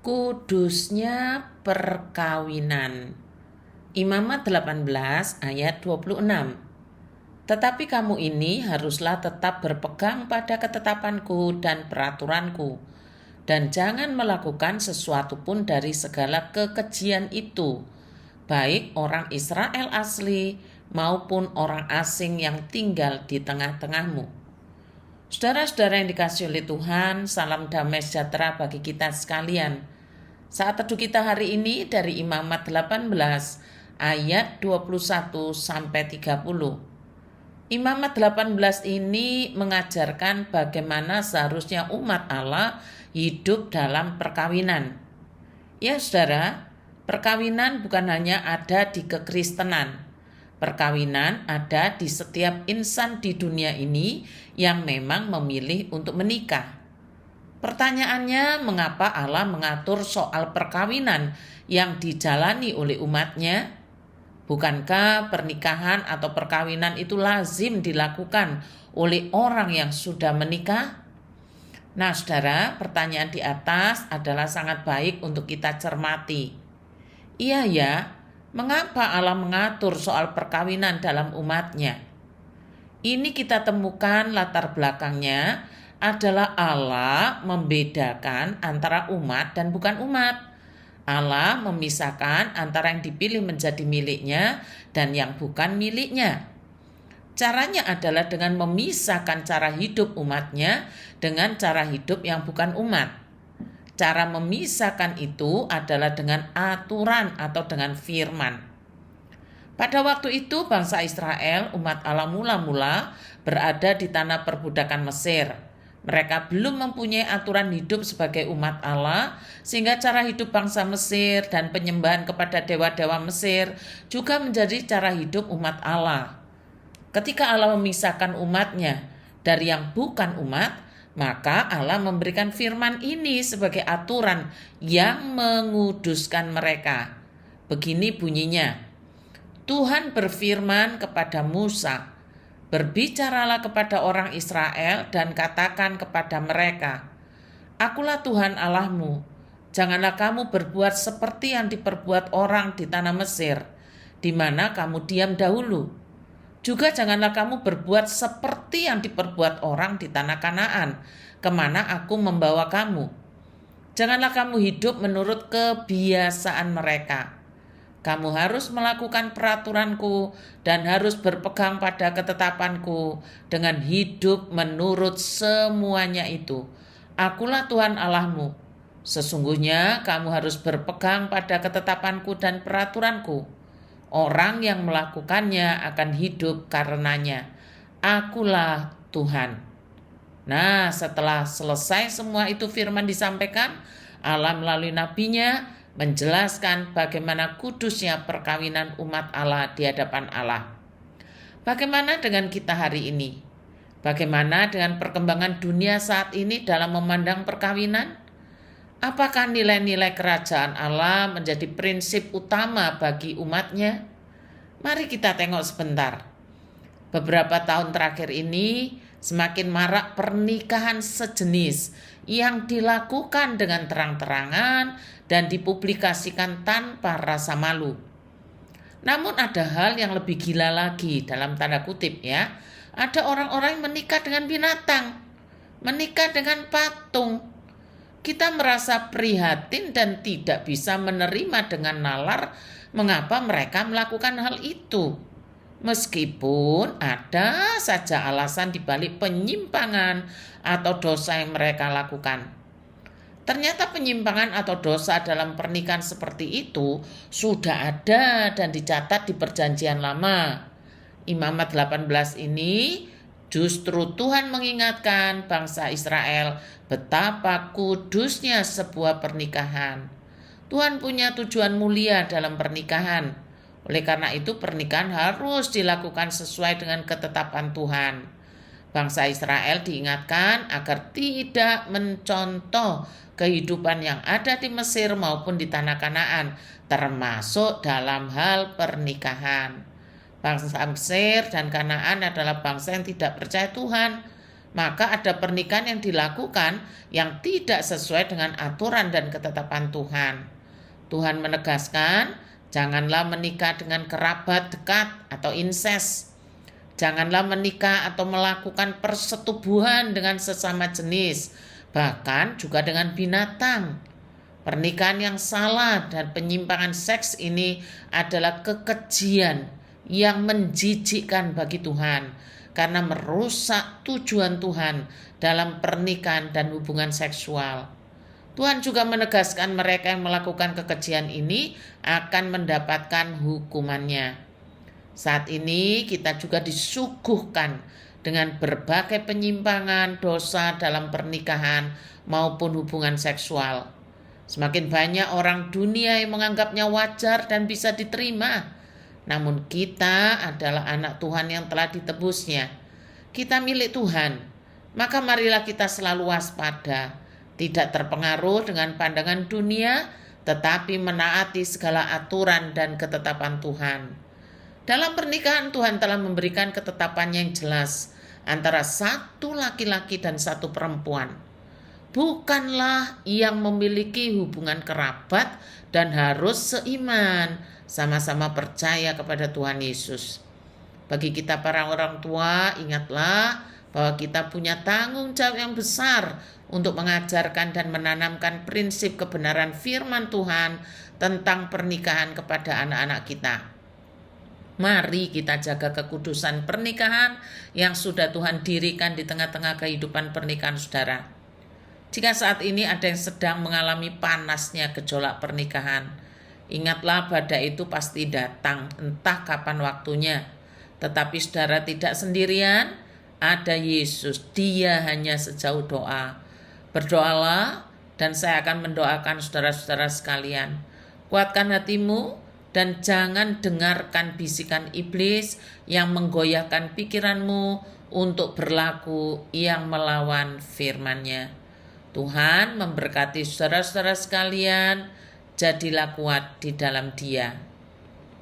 Kudusnya perkawinan. Imamat 18 ayat 26. Tetapi kamu ini haruslah tetap berpegang pada ketetapanku dan peraturanku, dan jangan melakukan sesuatu pun dari segala kekejian itu, baik orang Israel asli maupun orang asing yang tinggal di tengah-tengahmu. Saudara-saudara yang dikasihi oleh Tuhan, salam damai sejahtera bagi kita sekalian. Saat teduh kita hari ini dari Imamat 18 ayat 21 sampai 30. Imamat 18 ini mengajarkan bagaimana seharusnya umat Allah hidup dalam perkawinan. Ya saudara, perkawinan bukan hanya ada di kekristenan. Perkawinan ada di setiap insan di dunia ini yang memang memilih untuk menikah. Pertanyaannya, mengapa Allah mengatur soal perkawinan yang dijalani oleh umatnya? Bukankah pernikahan atau perkawinan itu lazim dilakukan oleh orang yang sudah menikah? Nah, saudara, pertanyaan di atas adalah sangat baik untuk kita cermati. Iya ya, mengapa Allah mengatur soal perkawinan dalam umatnya? Ini kita temukan latar belakangnya adalah Allah membedakan antara umat dan bukan umat. Allah memisahkan antara yang dipilih menjadi miliknya dan yang bukan miliknya. Caranya adalah dengan memisahkan cara hidup umatnya dengan cara hidup yang bukan umat. Cara memisahkan itu adalah dengan aturan atau dengan firman. Pada waktu itu bangsa Israel, umat Allah mula-mula berada di tanah perbudakan Mesir. Mereka belum mempunyai aturan hidup sebagai umat Allah, sehingga cara hidup bangsa Mesir dan penyembahan kepada dewa-dewa Mesir juga menjadi cara hidup umat Allah. Ketika Allah memisahkan umatnya dari yang bukan umat, maka Allah memberikan firman ini sebagai aturan yang menguduskan mereka. Begini bunyinya, Tuhan berfirman kepada Musa, berbicaralah kepada orang Israel dan katakan kepada mereka, Akulah Tuhan Allahmu, janganlah kamu berbuat seperti yang diperbuat orang di tanah Mesir, di mana kamu diam dahulu. Juga janganlah kamu berbuat seperti yang diperbuat orang di tanah Kanaan, kemana aku membawa kamu. Janganlah kamu hidup menurut kebiasaan mereka. Kamu harus melakukan peraturanku dan harus berpegang pada ketetapanku dengan hidup menurut semuanya itu. Akulah Tuhan Allahmu. Sesungguhnya kamu harus berpegang pada ketetapanku dan peraturanku. Orang yang melakukannya akan hidup karenanya. Akulah Tuhan. Nah, setelah selesai semua itu firman disampaikan, Allah melalui nabinya menjelaskan bagaimana kudusnya perkawinan umat Allah di hadapan Allah. Bagaimana dengan kita hari ini? Bagaimana dengan perkembangan dunia saat ini dalam memandang perkawinan? Apakah nilai-nilai kerajaan Allah menjadi prinsip utama bagi umatnya? Mari kita tengok sebentar. Beberapa tahun terakhir ini semakin marak pernikahan sejenis yang dilakukan dengan terang-terangan dan dipublikasikan tanpa rasa malu. Namun ada hal yang lebih gila lagi dalam tanda kutip ya. Ada orang-orang yang menikah dengan binatang, menikah dengan patung. Kita merasa prihatin dan tidak bisa menerima dengan nalar mengapa mereka melakukan hal itu. Meskipun ada saja alasan di balik penyimpangan atau dosa yang mereka lakukan. Ternyata penyimpangan atau dosa dalam pernikahan seperti itu sudah ada dan dicatat di Perjanjian Lama. Imamat 18 ini justru Tuhan mengingatkan bangsa Israel betapa kudusnya sebuah pernikahan. Tuhan punya tujuan mulia dalam pernikahan. Oleh karena itu pernikahan harus dilakukan sesuai dengan ketetapan Tuhan. Bangsa Israel diingatkan agar tidak mencontoh kehidupan yang ada di Mesir maupun di tanah Kanaan, termasuk dalam hal pernikahan. Bangsa Mesir dan Kanaan adalah bangsa yang tidak percaya Tuhan. maka ada pernikahan yang dilakukan yang tidak sesuai dengan aturan dan ketetapan Tuhan. Tuhan menegaskan, janganlah menikah dengan kerabat dekat atau incest. Janganlah menikah atau melakukan persetubuhan dengan sesama jenis, bahkan juga dengan binatang. Pernikahan yang salah dan penyimpangan seks ini adalah kekejian yang menjijikkan bagi Tuhan karena merusak tujuan Tuhan dalam pernikahan dan hubungan seksual. Tuhan juga menegaskan mereka yang melakukan kekejian ini akan mendapatkan hukumannya. Saat ini kita juga disuguhkan dengan berbagai penyimpangan dosa dalam pernikahan maupun hubungan seksual. Semakin banyak orang dunia yang menganggapnya wajar dan bisa diterima. Namun kita adalah anak Tuhan yang telah ditebusnya. Kita milik Tuhan. Maka marilah kita selalu waspada, tidak terpengaruh dengan pandangan dunia, tetapi menaati segala aturan dan ketetapan Tuhan. Dalam pernikahan Tuhan telah memberikan ketetapan yang jelas antara satu laki-laki dan satu perempuan. Bukanlah yang memiliki hubungan kerabat dan harus seiman, sama-sama percaya kepada Tuhan Yesus. Bagi kita para orang tua, ingatlah bahwa kita punya tanggung jawab yang besar untuk mengajarkan dan menanamkan prinsip kebenaran firman Tuhan tentang pernikahan kepada anak-anak kita. Mari kita jaga kekudusan pernikahan yang sudah Tuhan dirikan di tengah-tengah kehidupan pernikahan saudara. Jika saat ini ada yang sedang mengalami panasnya gejolak pernikahan, ingatlah badai itu pasti datang, entah kapan waktunya. Tetapi saudara tidak sendirian, ada Yesus, Dia hanya sejauh doa. Berdoalah dan saya akan mendoakan saudara-saudara sekalian. Kuatkan hatimu dan jangan dengarkan bisikan iblis yang menggoyahkan pikiranmu untuk berlaku yang melawan firman-Nya. Tuhan memberkati saudara-saudara sekalian, jadilah kuat di dalam Dia.